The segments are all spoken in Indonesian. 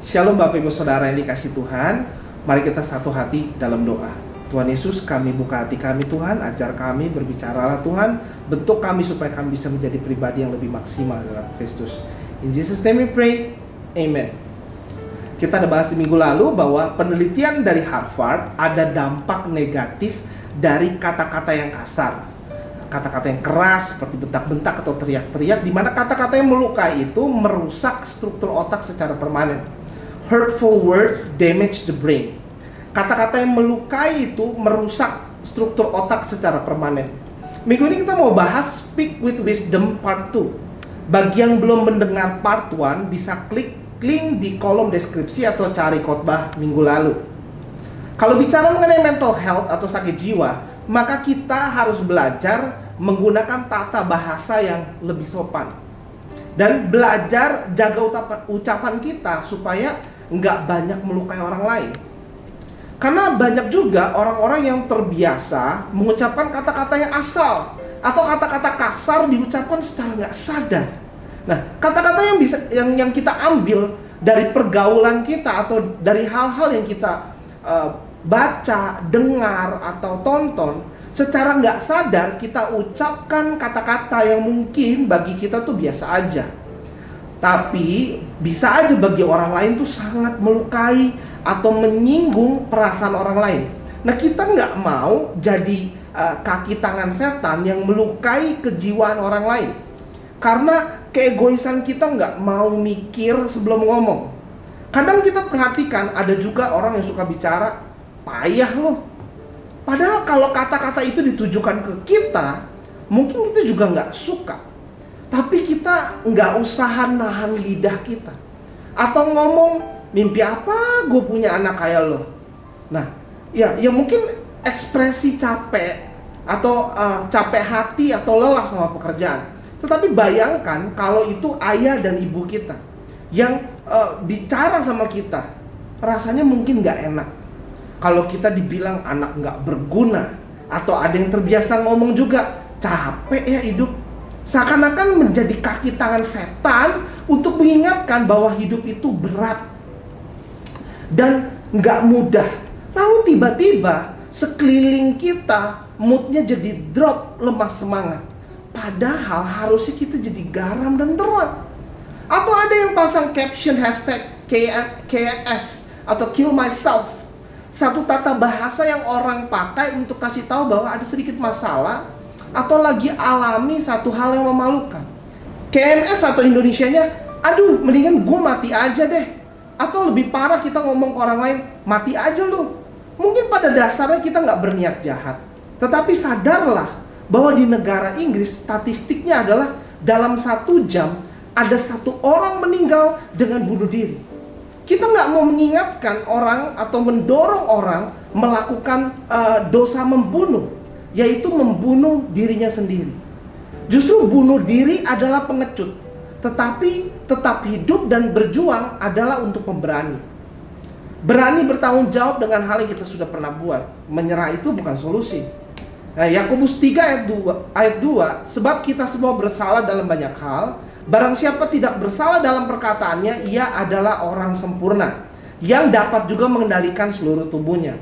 Shalom Bapak Ibu Saudara yang dikasih Tuhan. Mari kita satu hati dalam doa. Tuhan Yesus, kami buka hati kami Tuhan, ajar kami, berbicaralah Tuhan, bentuk kami supaya kami bisa menjadi pribadi yang lebih maksimal dalam Kristus. In Jesus name we pray, Amen. Kita ada bahas di minggu lalu bahwa penelitian dari Harvard ada dampak negatif dari kata-kata yang kasar, kata-kata yang keras seperti bentak-bentak atau teriak-teriak, di mana kata-kata yang melukai itu merusak struktur otak secara permanen. Hurtful words damage the brain. Kata-kata yang melukai itu merusak struktur otak secara permanen. Minggu ini kita mau bahas Speak with Wisdom Part 2. Bagi yang belum mendengar Part 1 bisa klik link di kolom deskripsi atau cari khotbah minggu lalu. Kalau bicara mengenai mental health atau sakit jiwa, maka kita harus belajar menggunakan tata bahasa yang lebih sopan dan belajar jaga ucapan kita supaya nggak banyak melukai orang lain. Karena banyak juga orang-orang yang terbiasa mengucapkan kata-kata yang asal atau kata-kata kasar diucapkan secara nggak sadar. Nah, kata-kata yang kita ambil dari pergaulan kita atau dari hal-hal yang kita baca, dengar atau tonton, secara nggak sadar kita ucapkan kata-kata yang mungkin bagi kita tuh biasa aja, tapi bisa aja bagi orang lain tuh sangat melukai atau menyinggung perasaan orang lain. Nah, kita nggak mau jadi kaki tangan setan yang melukai kejiwaan orang lain. Karena keegoisan kita nggak mau mikir sebelum ngomong. Kadang kita perhatikan ada juga orang yang suka bicara, payah loh. Padahal kalau kata-kata itu ditujukan ke kita, mungkin kita juga nggak suka. Tapi kita nggak usah nahan lidah kita. Atau ngomong, mimpi apa gue punya anak kayak lo. Nah, ya mungkin ekspresi capek atau capek hati atau lelah sama pekerjaan. Tetapi bayangkan kalau itu ayah dan ibu kita yang bicara sama kita, rasanya mungkin nggak enak. Kalau kita dibilang anak nggak berguna, atau ada yang terbiasa ngomong juga, capek ya hidup. Seakan-akan menjadi kaki tangan setan untuk mengingatkan bahwa hidup itu berat dan nggak mudah. Lalu tiba-tiba sekeliling kita moodnya jadi drop, lemah semangat. Padahal harusnya kita jadi garam dan terang. Atau ada yang pasang caption hashtag KMS atau kill myself. Satu tata bahasa yang orang pakai untuk kasih tahu bahwa ada sedikit masalah atau lagi alami satu hal yang memalukan. KMS atau Indonesianya, aduh mendingan gue mati aja deh. Atau lebih parah kita ngomong ke orang lain, mati aja lu. Mungkin pada dasarnya kita nggak berniat jahat, tetapi sadarlah bahwa di negara Inggris statistiknya adalah dalam 1 jam ada 1 orang meninggal dengan bunuh diri. Kita nggak mau mengingatkan orang atau mendorong orang melakukan dosa membunuh, yaitu membunuh dirinya sendiri. Justru bunuh diri adalah pengecut, tetapi tetap hidup dan berjuang adalah untuk pemberani. Berani bertanggung jawab dengan hal yang kita sudah pernah buat. Menyerah itu bukan solusi. Nah, Yakobus 3 ayat 2, sebab kita semua bersalah dalam banyak hal. Barang siapa tidak bersalah dalam perkataannya, ia adalah orang sempurna yang dapat juga mengendalikan seluruh tubuhnya.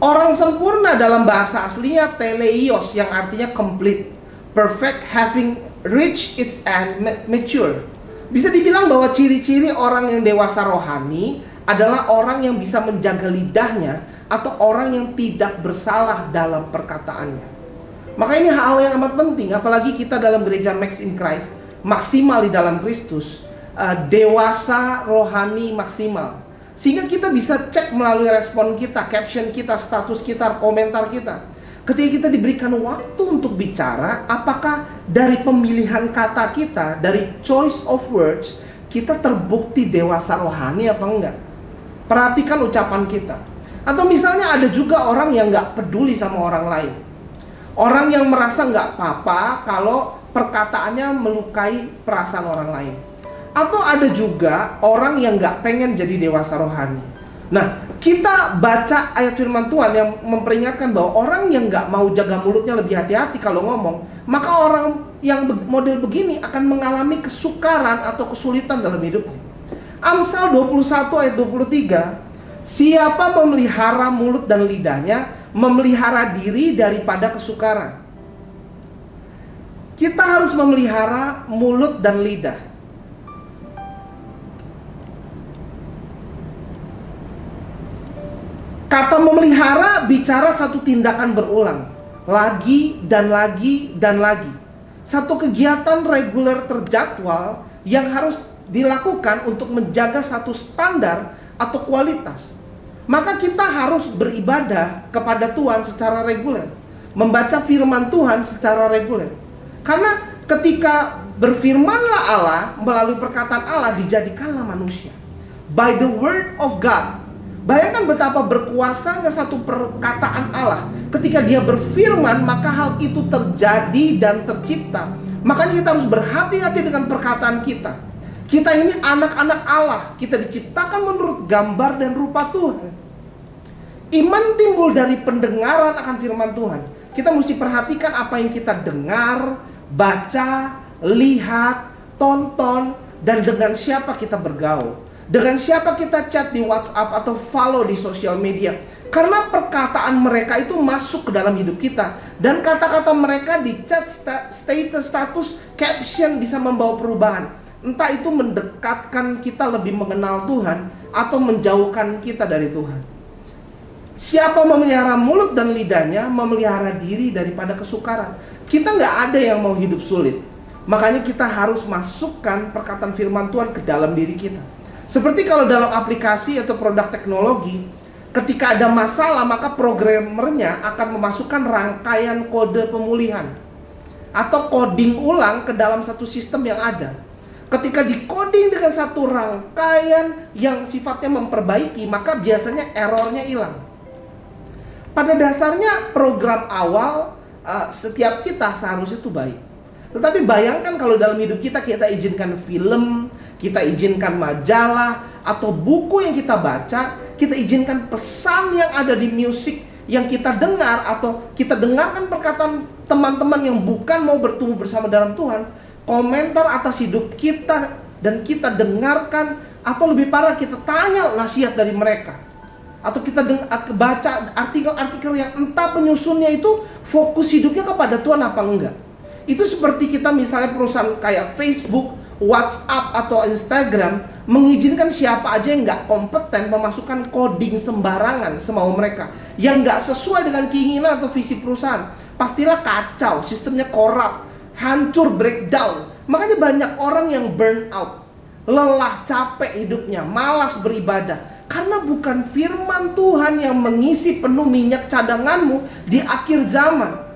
Orang sempurna dalam bahasa aslinya teleios, yang artinya complete, perfect, having reached its end, mature. Bisa dibilang bahwa ciri-ciri orang yang dewasa rohani adalah orang yang bisa menjaga lidahnya atau orang yang tidak bersalah dalam perkataannya. Maka ini hal yang amat penting, apalagi kita dalam gereja Max in Christ, maksimal di dalam Kristus, dewasa rohani maksimal. Sehingga kita bisa cek melalui respon kita, caption kita, status kita, komentar kita. Ketika kita diberikan waktu untuk bicara, apakah dari pemilihan kata kita, dari choice of words, kita terbukti dewasa rohani apa enggak? Perhatikan ucapan kita. Atau misalnya ada juga orang yang nggak peduli sama orang lain. Orang yang merasa nggak apa-apa kalau perkataannya melukai perasaan orang lain. Atau ada juga orang yang nggak pengen jadi dewasa rohani. Nah, kita baca ayat firman Tuhan yang memperingatkan bahwa orang yang nggak mau jaga mulutnya lebih hati-hati kalau ngomong, maka orang yang model begini akan mengalami kesukaran atau kesulitan dalam hidupnya. Amsal 21 ayat 23, siapa memelihara mulut dan lidahnya, memelihara diri daripada kesukaran. Kita harus memelihara mulut dan lidah. Kata memelihara bicara satu tindakan berulang, lagi dan lagi dan lagi. Satu kegiatan reguler terjadwal yang harus dilakukan untuk menjaga satu standar atau kualitas. Maka kita harus beribadah kepada Tuhan secara reguler, membaca firman Tuhan secara reguler. Karena ketika berfirmanlah Allah, melalui perkataan Allah dijadikanlah manusia. By the word of God. Bayangkan betapa berkuasanya satu perkataan Allah. Ketika dia berfirman, maka hal itu terjadi dan tercipta. Makanya kita harus berhati-hati dengan perkataan kita. Kita ini anak-anak Allah. Kita diciptakan menurut gambar dan rupa Tuhan. Iman timbul dari pendengaran akan firman Tuhan. Kita mesti perhatikan apa yang kita dengar, baca, lihat, tonton, dan dengan siapa kita bergaul. Dengan siapa kita chat di WhatsApp atau follow di sosial media. Karena perkataan mereka itu masuk ke dalam hidup kita. Dan kata-kata mereka di chat, status, caption bisa membawa perubahan. Entah itu mendekatkan kita lebih mengenal Tuhan atau menjauhkan kita dari Tuhan. Siapa memelihara mulut dan lidahnya, memelihara diri daripada kesukaran. Kita nggak ada yang mau hidup sulit. Makanya kita harus masukkan perkataan firman Tuhan ke dalam diri kita. Seperti kalau dalam aplikasi atau produk teknologi, ketika ada masalah, maka programmernya akan memasukkan rangkaian kode pemulihan atau coding ulang ke dalam satu sistem yang ada. Ketika di-coding dengan satu rangkaian yang sifatnya memperbaiki, maka biasanya errornya hilang. Pada dasarnya program awal setiap kita seharusnya itu baik. Tetapi bayangkan kalau dalam hidup kita izinkan film, kita izinkan majalah, atau buku yang kita baca, kita izinkan pesan yang ada di musik yang kita dengar, atau kita dengarkan perkataan teman-teman yang bukan mau bertumbuh bersama dalam Tuhan, komentar atas hidup kita, dan kita dengarkan, atau lebih parah kita tanya nasihat dari mereka. Atau kita baca artikel-artikel yang entah penyusunnya itu fokus hidupnya kepada Tuhan apa enggak. Itu seperti kita misalnya perusahaan kayak Facebook, WhatsApp atau Instagram mengizinkan siapa aja yang nggak kompeten memasukkan coding sembarangan semau mereka, yang nggak sesuai dengan keinginan atau visi perusahaan. Pastilah kacau, sistemnya korup, hancur, breakdown. Makanya banyak orang yang burn out, lelah, capek hidupnya, malas beribadah. Karena bukan firman Tuhan yang mengisi penuh minyak cadanganmu di akhir zaman,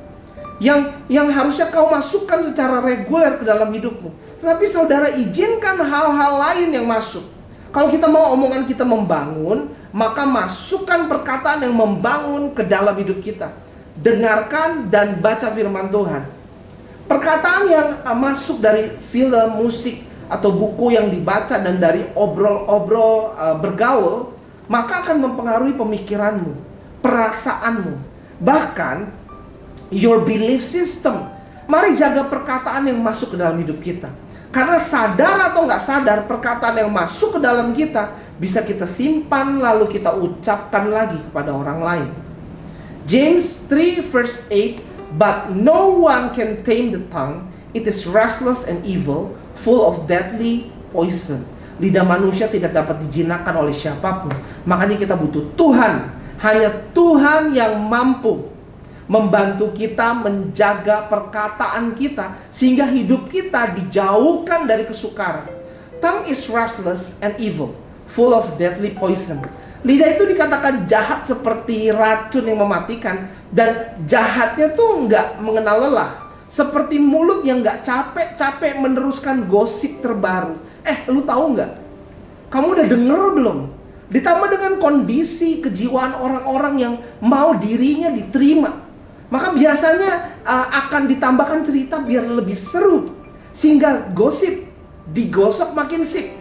yang harusnya kau masukkan secara reguler ke dalam hidupmu. Tetapi saudara izinkan hal-hal lain yang masuk. Kalau kita mau omongan kita membangun, maka masukkan perkataan yang membangun ke dalam hidup kita. Dengarkan dan baca firman Tuhan. Perkataan yang masuk dari film, musik, atau buku yang dibaca dan dari obrol-obrol bergaul, maka akan mempengaruhi pemikiranmu, perasaanmu, bahkan your belief system. Mari jaga perkataan yang masuk ke dalam hidup kita. Karena sadar atau nggak sadar, perkataan yang masuk ke dalam kita bisa kita simpan lalu kita ucapkan lagi kepada orang lain. James 3 verse 8, but no one can tame the tongue, it is restless and evil, full of deadly poison. Lidah manusia tidak dapat dijinakkan oleh siapapun. Makanya kita butuh Tuhan. Hanya Tuhan yang mampu membantu kita menjaga perkataan kita sehingga hidup kita dijauhkan dari kesukaran. Tongue is restless and evil, full of deadly poison. Lidah itu dikatakan jahat seperti racun yang mematikan, dan jahatnya tuh nggak mengenal lelah. Seperti mulut yang gak capek-capek meneruskan gosip terbaru. Lu tahu gak? Kamu udah denger belum? Ditambah dengan kondisi kejiwaan orang-orang yang mau dirinya diterima, maka biasanya akan ditambahkan cerita biar lebih seru, sehingga gosip digosok makin sip,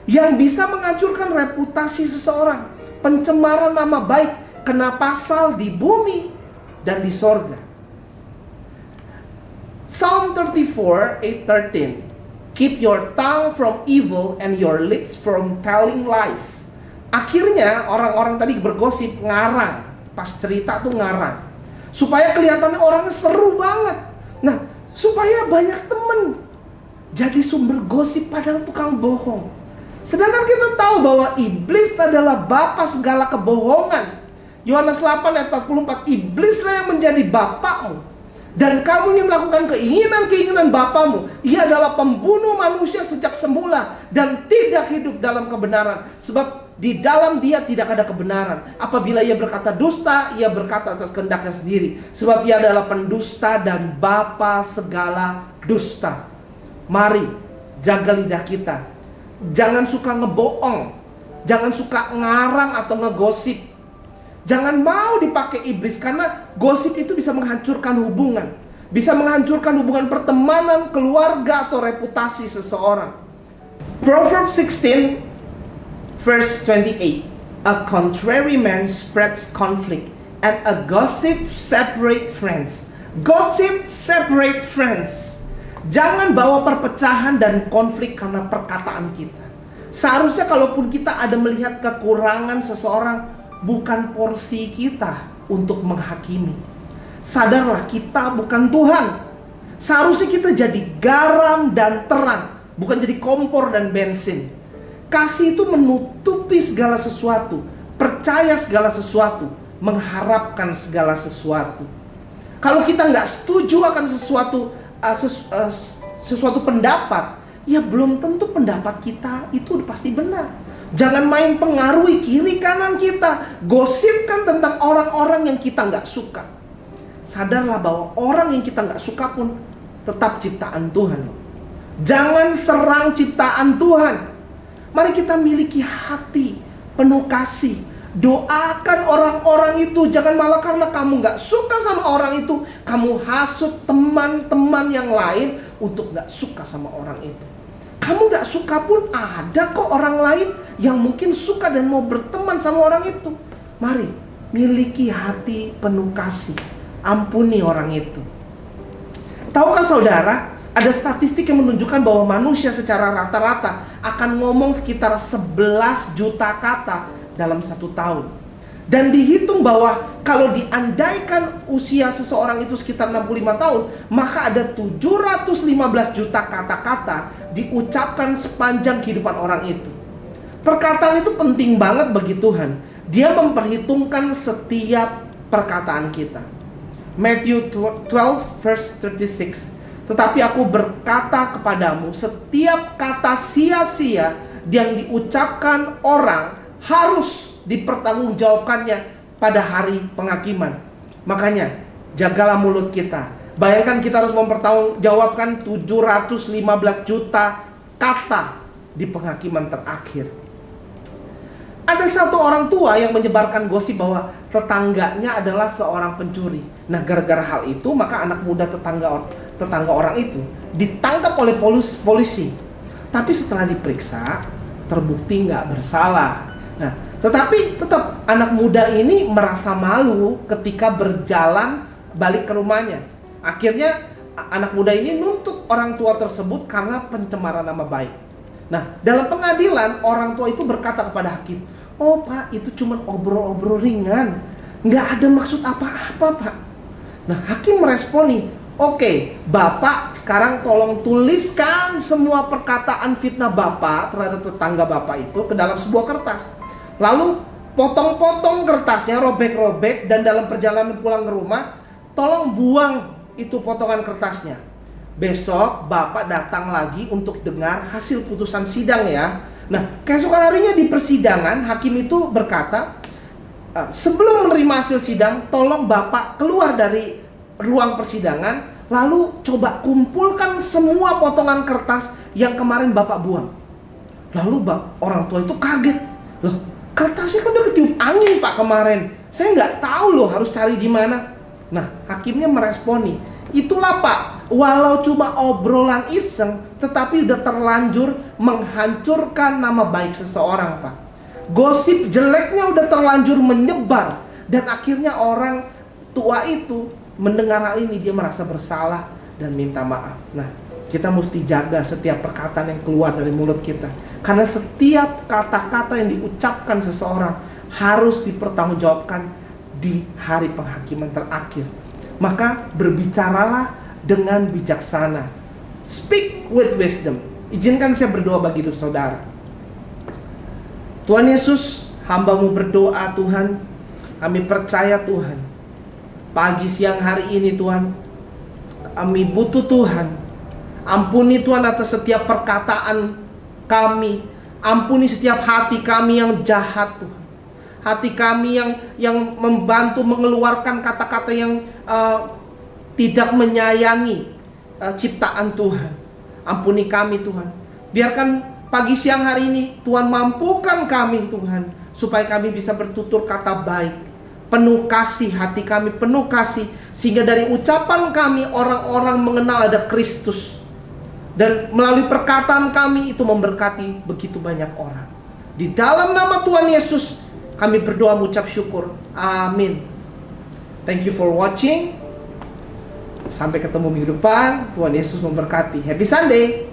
yang bisa menghancurkan reputasi seseorang, pencemaran nama baik, kena pasal di bumi dan di sorga. Psalm 34, 8-13. Keep your tongue from evil and your lips from telling lies. Akhirnya orang-orang tadi bergosip, ngarang. Pas cerita tuh ngarang. Supaya kelihatannya orangnya seru banget. Nah, supaya banyak temen. Jadi sumber gosip padahal tukang bohong. Sedangkan kita tahu bahwa iblis adalah bapa segala kebohongan. Yohanes 8 ayat 44, iblislah yang menjadi bapakmu. Dan kamu ingin melakukan keinginan-keinginan bapamu. Ia adalah pembunuh manusia sejak semula dan tidak hidup dalam kebenaran. Sebab di dalam dia tidak ada kebenaran. Apabila ia berkata dusta, ia berkata atas kehendaknya sendiri. Sebab ia adalah pendusta dan bapa segala dusta. Mari jaga lidah kita. Jangan suka ngebohong. Jangan suka ngarang atau ngegosip. Jangan mau dipakai iblis, karena gosip itu bisa menghancurkan hubungan. Bisa menghancurkan hubungan pertemanan, keluarga, atau reputasi seseorang. Proverbs 16 verse 28. A contrary man spreads conflict, and a gossip separate friends. Gossip separate friends. Jangan bawa perpecahan dan konflik karena perkataan kita. Seharusnya kalaupun kita ada melihat kekurangan seseorang, bukan porsi kita untuk menghakimi. Sadarlah, kita bukan Tuhan. Seharusnya kita jadi garam dan terang, bukan jadi kompor dan bensin. Kasih itu menutupi segala sesuatu, percaya segala sesuatu, mengharapkan segala sesuatu. Kalau kita nggak setuju akan sesuatu pendapat, ya belum tentu pendapat kita itu pasti benar. Jangan main pengaruhi kiri kanan kita. Gosipkan tentang orang-orang yang kita nggak suka. Sadarlah bahwa orang yang kita nggak suka pun tetap ciptaan Tuhan. Jangan serang ciptaan Tuhan. Mari kita miliki hati penuh kasih. Doakan orang-orang itu. Jangan malah karena kamu nggak suka sama orang itu, kamu hasut teman-teman yang lain untuk nggak suka sama orang itu. Kamu gak suka pun ada kok orang lain yang mungkin suka dan mau berteman sama orang itu. Mari, miliki hati penuh kasih. Ampuni orang itu. Tahukah saudara, ada statistik yang menunjukkan bahwa manusia secara rata-rata akan ngomong sekitar 11 juta kata dalam 1 tahun. Dan dihitung bahwa kalau diandaikan usia seseorang itu sekitar 65 tahun, maka ada 715 juta kata-kata diucapkan sepanjang kehidupan orang itu. Perkataan itu penting banget bagi Tuhan. Dia memperhitungkan setiap perkataan kita. Matthew 12 verse 36. Tetapi aku berkata kepadamu, setiap kata sia-sia yang diucapkan orang harus dipertanggungjawabkannya pada hari penghakiman. Makanya jagalah mulut kita. Bayangkan kita harus mempertanggungjawabkan 715 juta kata di penghakiman terakhir. Ada satu orang tua yang menyebarkan gosip bahwa tetangganya adalah seorang pencuri. Nah, gara-gara hal itu maka anak muda tetangga orang itu ditangkap oleh polisi. Tapi setelah diperiksa terbukti nggak bersalah. Nah, tetapi tetap anak muda ini merasa malu ketika berjalan balik ke rumahnya. Akhirnya anak muda ini nuntut orang tua tersebut karena pencemaran nama baik. Nah, dalam pengadilan orang tua itu berkata kepada hakim, "Oh Pak, itu cuma obrol-obrol ringan, nggak ada maksud apa-apa Pak." Nah, hakim meresponi, "Oke, Bapak sekarang tolong tuliskan semua perkataan fitnah Bapak terhadap tetangga Bapak itu ke dalam sebuah kertas. Lalu potong-potong kertasnya, robek-robek, dan dalam perjalanan pulang ke rumah, tolong buang itu potongan kertasnya. Besok Bapak datang lagi untuk dengar hasil putusan sidang ya." Nah, keesokan harinya di persidangan, hakim itu berkata, "Sebelum menerima hasil sidang, tolong Bapak keluar dari ruang persidangan, lalu coba kumpulkan semua potongan kertas yang kemarin Bapak buang." Lalu orang tua itu kaget. "Loh, kertasnya kan udah ketiup angin Pak kemarin. Saya nggak tahu loh harus cari di mana." Nah, hakimnya meresponi, "Itulah Pak, walau cuma obrolan iseng, tetapi udah terlanjur menghancurkan nama baik seseorang Pak. Gosip jeleknya udah terlanjur menyebar, dan akhirnya orang tua itu mendengar hal ini, dia merasa bersalah dan minta maaf." Nah, Kita mesti jaga setiap perkataan yang keluar dari mulut kita. Karena setiap kata-kata yang diucapkan seseorang harus dipertanggungjawabkan di hari penghakiman terakhir. Maka berbicaralah dengan bijaksana. Speak with wisdom. Izinkan saya berdoa bagi hidup saudara. Tuhan Yesus, hamba-Mu berdoa Tuhan. Kami percaya Tuhan, pagi siang hari ini Tuhan, kami butuh Tuhan. Ampuni Tuhan atas setiap perkataan kami. Ampuni setiap hati kami yang jahat Tuhan. Hati kami yang membantu mengeluarkan kata-kata yang tidak menyayangi ciptaan Tuhan. Ampuni kami Tuhan. Biarkan pagi siang hari ini Tuhan mampukan kami Tuhan, supaya kami bisa bertutur kata baik, penuh kasih, hati kami penuh kasih, sehingga dari ucapan kami orang-orang mengenal ada Kristus. Dan melalui perkataan kami itu memberkati begitu banyak orang. Di dalam nama Tuhan Yesus kami berdoa mengucap syukur. Amin. Thank you for watching. Sampai ketemu minggu depan. Tuhan Yesus memberkati. Happy Sunday.